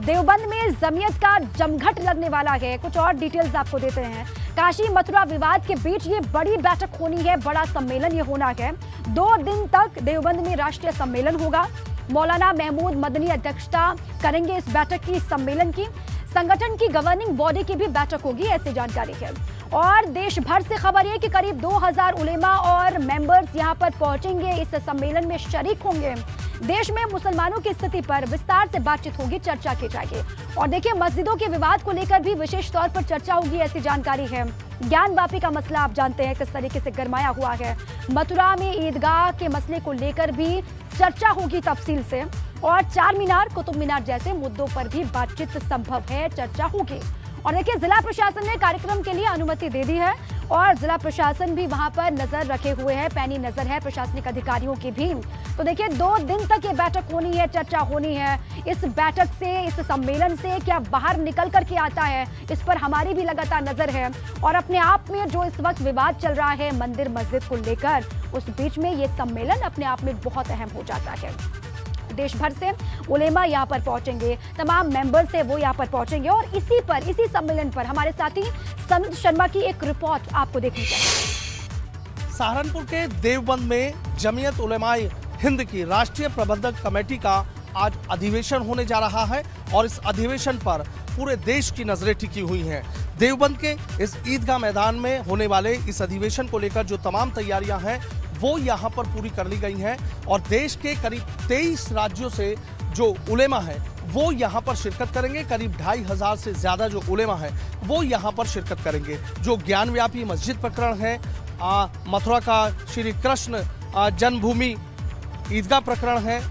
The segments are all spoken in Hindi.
देवबंद में जमीयत का जमघट लगने वाला है। कुछ और डिटेल्स आपको देते हैं। काशी मथुरा विवाद के बीच ये बड़ी बैठक होनी है, बड़ा सम्मेलन ये होना है। 2 दिन तक देवबंद में राष्ट्रीय सम्मेलन होगा। मौलाना महमूद मदनी अध्यक्षता करेंगे इस बैठक की, सम्मेलन की। संगठन की गवर्निंग बॉडी की भी बैठक होगी, ऐसी जानकारी है। और देश भर से खबर है कि करीब 2000 उलेमा और मेंबर्स यहां पर पहुंचेंगे, इस सम्मेलन में शरीक होंगे। देश में मुसलमानों की स्थिति पर विस्तार से बातचीत होगी, चर्चा की जाएगी। और देखिए, मस्जिदों के विवाद को लेकर भी विशेष तौर पर चर्चा होगी, ऐसी जानकारी है। ज्ञानवापी का मसला आप जानते हैं किस तरीके से गरमाया हुआ है। मथुरा में ईदगाह के मसले को लेकर भी चर्चा होगी तफसील से। और चार मीनार, कुतुब मीनार जैसे मुद्दों पर भी बातचीत संभव है, चर्चा होगी। और देखिए, जिला प्रशासन ने कार्यक्रम के लिए अनुमति दे दी है और जिला प्रशासन भी वहां पर नजर रखे हुए है, पैनी नजर है प्रशासनिक अधिकारियों की भी। तो देखिए, 2 दिन तक ये बैठक होनी है, चर्चा होनी है। इस बैठक से, इस सम्मेलन से क्या बाहर निकल करके आता है, इस पर हमारी भी लगातार नजर है। और अपने आप में जो इस वक्त विवाद चल रहा है मंदिर मस्जिद को लेकर, उस बीच में ये सम्मेलन अपने आप में बहुत अहम हो जाता है। देश भर से उलेमा यहाँ पर पहुंचेंगे, तमाम मेंबर्स है वो यहाँ पर पहुंचेंगे। और इसी सम्मेलन पर हमारे साथी सनुज शर्मा की एक रिपोर्ट आपको देखनी चाहिए। सहारनपुर के देवबंद में जमीयत उलेमाए हिंद की राष्ट्रीय प्रबंधक कमेटी का आज अधिवेशन होने जा रहा है और इस अधिवेशन पर पूरे देश की नजरें टिकी हुई हैं। देवबंद के इस ईदगाह मैदान में होने वाले इस अधिवेशन को लेकर जो तमाम तैयारियां हैं वो यहाँ पर पूरी कर ली गई हैं और देश के करीब 23 राज्यों से जो उलेमा है वो यहाँ पर शिरकत करेंगे। करीब 2500 से ज़्यादा जो उलेमा है वो यहाँ पर शिरकत करेंगे। जो ज्ञानव्यापी मस्जिद प्रकरण है, मथुरा का श्री कृष्ण जन्मभूमि ईदगाह प्रकरण है,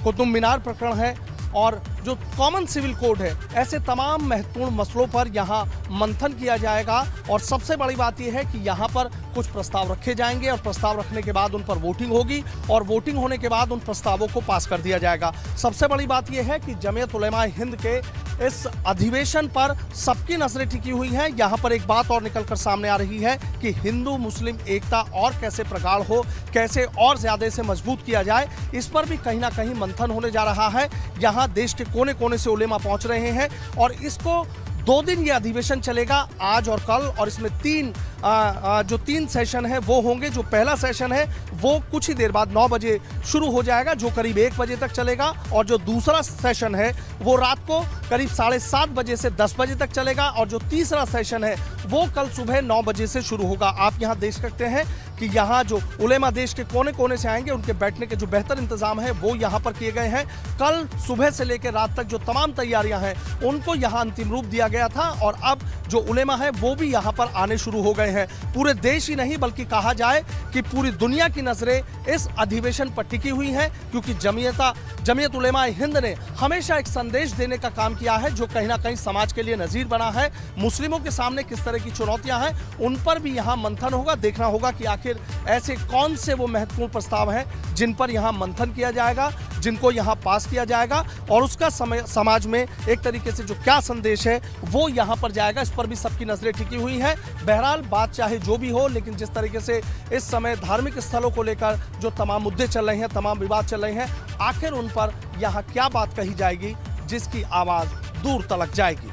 कुतुब मीनार प्रकरण है और जो कॉमन सिविल कोड है, ऐसे तमाम महत्वपूर्ण मसलों पर यहाँ मंथन किया जाएगा। और सबसे बड़ी बात यह है कि यहाँ पर कुछ प्रस्ताव रखे जाएंगे और प्रस्ताव रखने के बाद उन पर वोटिंग होगी और वोटिंग होने के बाद उन प्रस्तावों को पास कर दिया जाएगा। सबसे बड़ी बात यह है कि जमीयत उलेमाए हिंद के इस अधिवेशन पर सबकी नजरें टिकी हुई हैं। यहाँ पर एक बात और निकलकर सामने आ रही है कि हिंदू मुस्लिम एकता और कैसे प्रगाढ़ हो, कैसे और ज्यादा से मजबूत किया जाए, इस पर भी कहीं ना कहीं मंथन होने जा रहा है। यहाँ देश के कोने कोने से उलेमा पहुंच रहे हैं और इसको 2 दिन ये अधिवेशन चलेगा, आज और कल। और इसमें 3 सेशन है वो होंगे। जो पहला सेशन है वो कुछ ही देर बाद 9 बजे शुरू हो जाएगा, जो करीब 1 बजे तक चलेगा। और जो दूसरा सेशन है वो रात को करीब 7:30 बजे से 10 बजे तक चलेगा। और जो तीसरा सेशन है वो कल सुबह 9 बजे से शुरू होगा। आप यहाँ देख सकते हैं कि यहाँ जो उलेमा देश के कोने कोने से आएंगे, उनके बैठने के जो बेहतर इंतजाम है वो यहाँ पर किए गए हैं। कल सुबह से लेकर रात तक जो तमाम तैयारियां हैं उनको यहाँ अंतिम रूप दिया गया था और अब जो उलेमा है वो भी यहाँ पर आने शुरू हो गए हैं। पूरे देश ही नहीं बल्कि कहा जाए कि पूरी दुनिया की नजरें इस अधिवेशन पर टिकी हुई हैं, क्योंकि जमीयत उलेमाए हिंद ने हमेशा एक संदेश देने का काम किया है जो कहीं ना कहीं समाज के लिए नजीर बना है। मुस्लिमों के सामने किस तरह की चुनौतियां हैं उन पर भी यहाँ मंथन होगा। देखना होगा कि आखिर ऐसे कौन से वो महत्वपूर्ण प्रस्ताव हैं जिन पर यहाँ मंथन किया जाएगा, जिनको यहाँ पास किया जाएगा और उसका समाज में एक तरीके से जो क्या संदेश है वो यहाँ पर जाएगा। इस पर भी सबकी नजरें टिकी हुई हैं। बहरहाल बात चाहे जो भी हो, लेकिन जिस तरीके से इस समय धार्मिक स्थलों को लेकर जो तमाम मुद्दे चल रहे हैं, तमाम विवाद चल रहे हैं, आखिर उन पर यहाँ क्या बात कही जाएगी जिसकी आवाज दूर तलक जाएगी।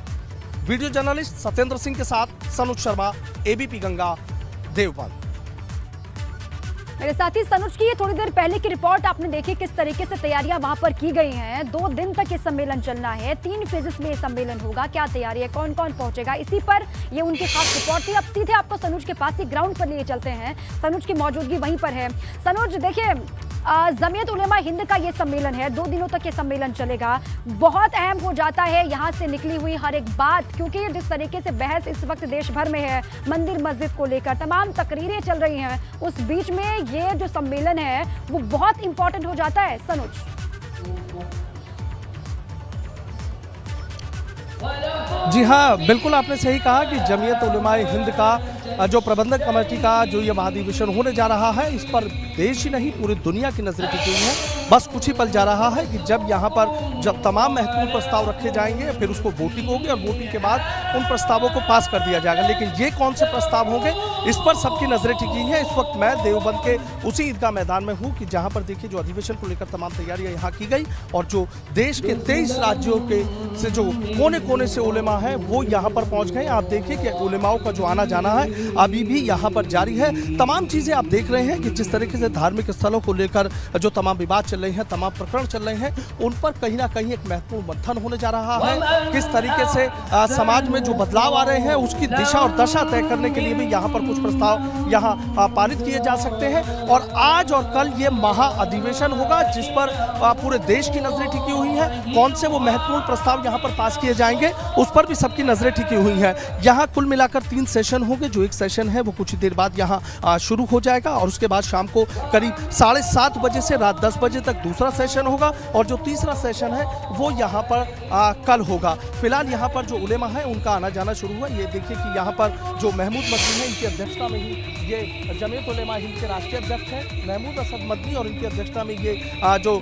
वीडियो जर्नलिस्ट सत्येंद्र सिंह के साथ सनुज शर्मा, एबीपी गंगा, देवबंद। मेरे साथी सनुज की ये थोड़ी देर पहले की रिपोर्ट आपने देखी, किस तरीके से तैयारियां वहां पर की गई हैं। 2 दिन तक ये सम्मेलन चलना है, 3 फेजेस में ये सम्मेलन होगा। क्या तैयारी है, कौन कौन पहुंचेगा, इसी पर ये उनकी खास रिपोर्ट थी। अब सीधे आपको सनुज के पास ही ग्राउंड पर लिए चलते हैं। सनुज की मौजूदगी वहीं पर है। सनुज, देखिए, जमीयत उलेमा हिंद का ये सम्मेलन है, 2 दिनों तक ये सम्मेलन चलेगा। बहुत अहम हो जाता है यहाँ से निकली हुई हर एक बात, क्योंकि जिस तरीके से बहस इस वक्त देश भर में है मंदिर मस्जिद को लेकर, तमाम तकरीरें चल रही हैं, उस बीच में ये जो सम्मेलन है वो बहुत इंपॉर्टेंट हो जाता है। सनुज, जी हाँ, बिल्कुल आपने सही कहा कि जमीयत उलेमाए हिंद का जो प्रबंधक कमेटी का जो ये महाधिवेशन होने जा रहा है, इस पर देश ही नहीं पूरी दुनिया की नजरें टिकी हुई है। बस कुछ ही पल जा रहा है कि जब यहाँ पर जब तमाम महत्वपूर्ण प्रस्ताव रखे जाएंगे फिर उसको वोटिंग होगी और वोटिंग के बाद उन प्रस्तावों को पास कर दिया जाएगा। लेकिन ये कौन से प्रस्ताव होंगे इस पर सबकी नजरें टिकी हैं। इस वक्त मैं देवबंद के उसी ईदगाह मैदान में हूँ कि जहाँ पर देखिए जो अधिवेशन को लेकर तमाम तैयारियां यहाँ की गई और जो देश के 23 राज्यों के से जो कोने कोने से उलेमा है वो यहाँ पर पहुँच गए। आप देखिए कि उलेमाओं का जो आना जाना है अभी भी यहाँ पर जारी है। तमाम चीज़ें आप देख रहे हैं कि जिस तरीके से धार्मिक स्थलों को लेकर जो तमाम विवाद चल रहे हैं, तमाम प्रकरण चल रहे हैं, उन पर कहीं ना कहीं एक महत्वपूर्ण मंथन होने जा रहा है। किस तरीके से समाज में जो बदलाव आ रहे हैं उसकी दिशा और दशा तय करने के लिए भी यहाँ पर कुछ प्रस्ताव यहाँ पारित किए जा सकते हैं। और आज और कल ये महा अधिवेशन होगा जिस पर पूरे देश की नजरें टिकी हुई हैं। कौन से वो महत्वपूर्ण प्रस्ताव यहाँ पर पास किए जाएंगे उस पर भी सबकी नजरें टिकी हुई हैं। यहाँ कुल मिलाकर 3 सेशन होंगे। जो एक सेशन है वो कुछ ही देर बाद यहाँ शुरू हो जाएगा और उसके बाद शाम को करीब 7:30 बजे से रात 10 बजे तक दूसरा सेशन होगा और जो तीसरा सेशन है वो यहाँ पर कल होगा। फिलहाल यहाँ पर जो उलेमा है उनका आना जाना शुरू हुआ। ये देखिए कि यहाँ पर जो महमूद मदनी है इनकी अध्यक्षता में ही ये जमीयत उलेमा हिंद के राष्ट्रीय अध्यक्ष हैं महमूद असद मदनी और इनकी अध्यक्षता में ये जो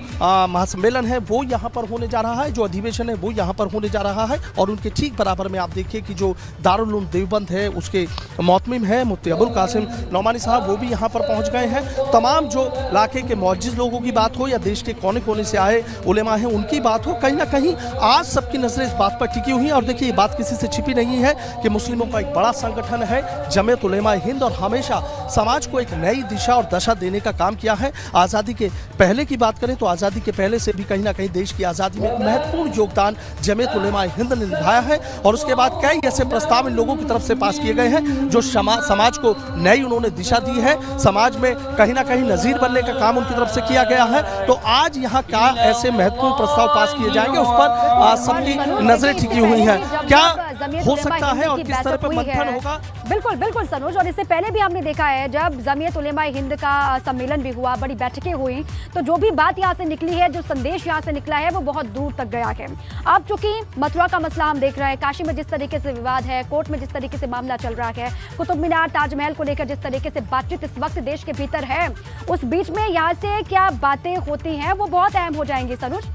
महासम्मेलन है वो यहाँ पर होने जा रहा है, जो अधिवेशन है वो यहाँ पर होने जा रहा है। और उनके ठीक बराबर में आप देखिए कि जो दारुल उलूम देवबंद है उसके मोहतमिम है मुफ्ती अबुल कासिम नौमानी साहब वो भी यहाँ पर पहुँच गए हैं। तमाम जो इलाके के मौजूद लोगों की बात हो या देश के कोने कोने से आए उलेमा हैं उनकी बात हो, कहीं ना कहीं आज सबकी नजरें इस बात पर टिकी हुई हैं। और देखिए ये बात किसी से छिपी नहीं है कि मुस्लिमों का एक बड़ा संगठन है जमीयत उलेमा हिंद और हमेशा समाज को एक नई दिशा और दशा देने का काम किया है। आज़ादी के पहले की बात करें तो आज़ादी के पहले से भी कहीं ना कहीं देश की आज़ादी में महत्वपूर्ण योगदान जमीयत उलेमा हिंद ने निभाया है। और उसके बाद कई ऐसे प्रस्ताव इन लोगों की तरफ से पास किए गए हैं जो समाज को नई उन्होंने दिशा दी है, समाज में कहीं ना कहीं नज़ीर बनने का काम उनकी तरफ से किया गया है। तो आज यहाँ क्या ऐसे महत्वपूर्ण प्रस्ताव पास किए जाएंगे उस पर सबकी नजरें टिकी हुई हैं। क्या हो सकता है और किस तरह पर मंथन होगा? बिल्कुल बिल्कुल सनोज, और इससे पहले भी हमने देखा है जब जमीयत उलेमा हिंद का सम्मेलन भी हुआ, बड़ी बैठकें हुई, तो जो भी बात यहाँ से निकली है, जो संदेश यहाँ से निकला है वो बहुत दूर तक गया है। अब चूंकि मथुरा का मसला हम देख रहे हैं, काशी में जिस तरीके से विवाद है, कोर्ट में जिस तरीके से मामला चल रहा है, कुतुब मीनार ताजमहल को लेकर जिस तरीके से बातचीत इस वक्त देश के भीतर है, उस बीच में यहाँ से क्या बातें होती हैं वो बहुत अहम हो जाएंगी सनोज।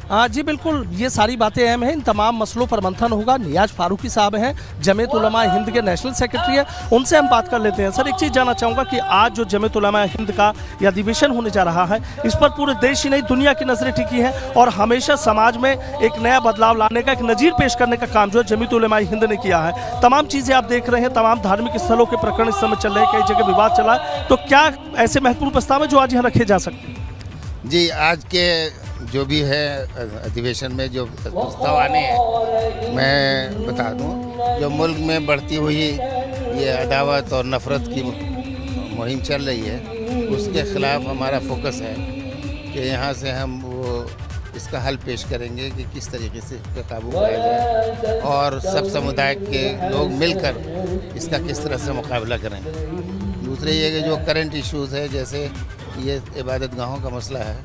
जी बिल्कुल, ये सारी बातें अहम हैं। इन तमाम मसलों पर मंथन होगा। नियाज फारूकी साहब हैं, जमीयत उलमा हिंद के नेशनल सेक्रेटरी है, उनसे हम बात कर लेते हैं। सर एक चीज़ जानना चाहूँगा कि आज जो जमीयत उलमा हिंद का यह अधिवेशन होने जा रहा है इस पर पूरे देश ही नहीं दुनिया की नजरें टिकी हैं और हमेशा समाज में एक नया बदलाव लाने का, एक नज़ीर पेश करने का काम जो है जमीयत उलमा हिंद ने किया है। तमाम चीज़ें आप देख रहे हैं, तमाम धार्मिक स्थलों के प्रकरण इस समय चल रहे हैं, कई जगह विवाद चला है, तो क्या ऐसे महत्वपूर्ण प्रस्ताव है जो आज यहाँ रखे जा सकते हैं? जी, आज के जो भी है अधिवेशन में जो प्रस्ताव आने हैं मैं बता दूं, जो मुल्क में बढ़ती हुई ये अदावत और नफ़रत की मुहिम चल रही है उसके ख़िलाफ़ हमारा फोकस है कि यहाँ से हम वो इसका हल पेश करेंगे कि किस तरीके से इस पर काबू पाया जाए और सब समुदाय के लोग मिलकर इसका किस तरह से मुकाबला करें। दूसरे ये कि जो करंट इश्यूज़ है, जैसे ये इबादत गाहों का मसला है,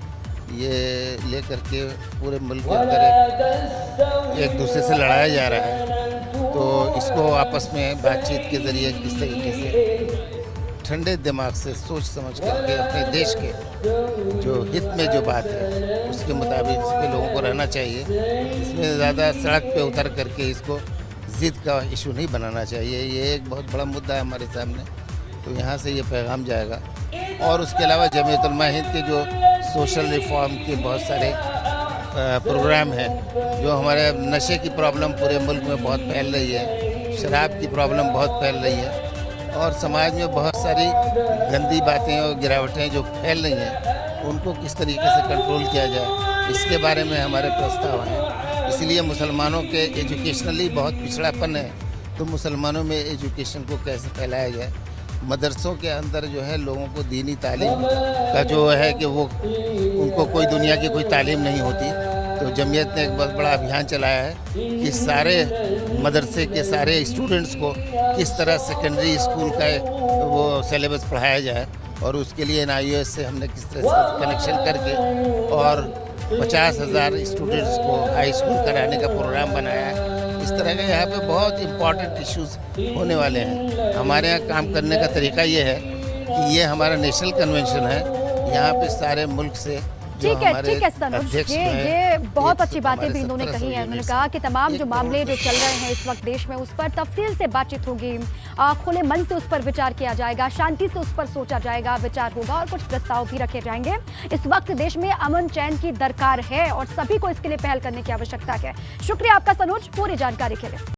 ये लेकर के पूरे मुल्क के अंदर एक दूसरे से लड़ाया जा रहा है, तो इसको आपस में बातचीत के ज़रिए किस तरीके से ठंडे दिमाग से सोच समझ करके अपने देश के जो हित में जो बात है उसके मुताबिक इस पर लोगों को रहना चाहिए। इसमें ज़्यादा सड़क पे उतर करके इसको ज़िद का इशू नहीं बनाना चाहिए। ये एक बहुत बड़ा मुद्दा है हमारे सामने, तो यहाँ से ये पैगाम जाएगा। और उसके अलावा जमीयत उलमा हिंद के जो सोशल रिफॉर्म के बहुत सारे प्रोग्राम हैं, जो हमारे नशे की प्रॉब्लम पूरे मुल्क में बहुत फैल रही है, शराब की प्रॉब्लम बहुत फैल रही है और समाज में बहुत सारी गंदी बातें और गिरावटें जो फैल रही हैं उनको किस तरीके से कंट्रोल किया जाए, इसके बारे में हमारे प्रस्ताव हैं। इसलिए मुसलमानों के एजुकेशनली बहुत पिछड़ापन है, तो मुसलमानों में एजुकेशन को कैसे फैलाया जाए। मदरसों के अंदर जो है लोगों को दीनी तालीम का जो है कि वो उनको कोई दुनिया की कोई तालीम नहीं होती, तो जमीयत ने एक बहुत बड़ा अभियान चलाया है कि सारे मदरसे के सारे स्टूडेंट्स को किस तरह सेकेंडरी स्कूल का वो सिलेबस पढ़ाया जाए और उसके लिए NIOS से हमने किस तरह से कनेक्शन करके और 50,000 स्टूडेंट्स को हाई स्कूल कराने का प्रोग्राम बनाया है। इस तरह के यहाँ पे बहुत इम्पॉर्टेंट इश्यूज होने वाले हैं। हमारे यहाँ काम करने का तरीका ये है कि ये हमारा नेशनल कन्वेंशन है, यहाँ पे सारे मुल्क से ठीक है सनुज, ये बहुत अच्छी बातें भी इन्होंने कही है। उन्होंने कहा कि तमाम जो मामले जो चल रहे हैं इस वक्त देश में, उस पर तफसील से बातचीत होगी, खुले मन से उस पर विचार किया जाएगा, शांति से उस पर सोचा जाएगा, विचार होगा और कुछ प्रस्ताव भी रखे जाएंगे। इस वक्त देश में अमन चैन की दरकार है और सभी को इसके लिए पहल करने की आवश्यकता है। शुक्रिया आपका सनुज पूरी जानकारी के लिए।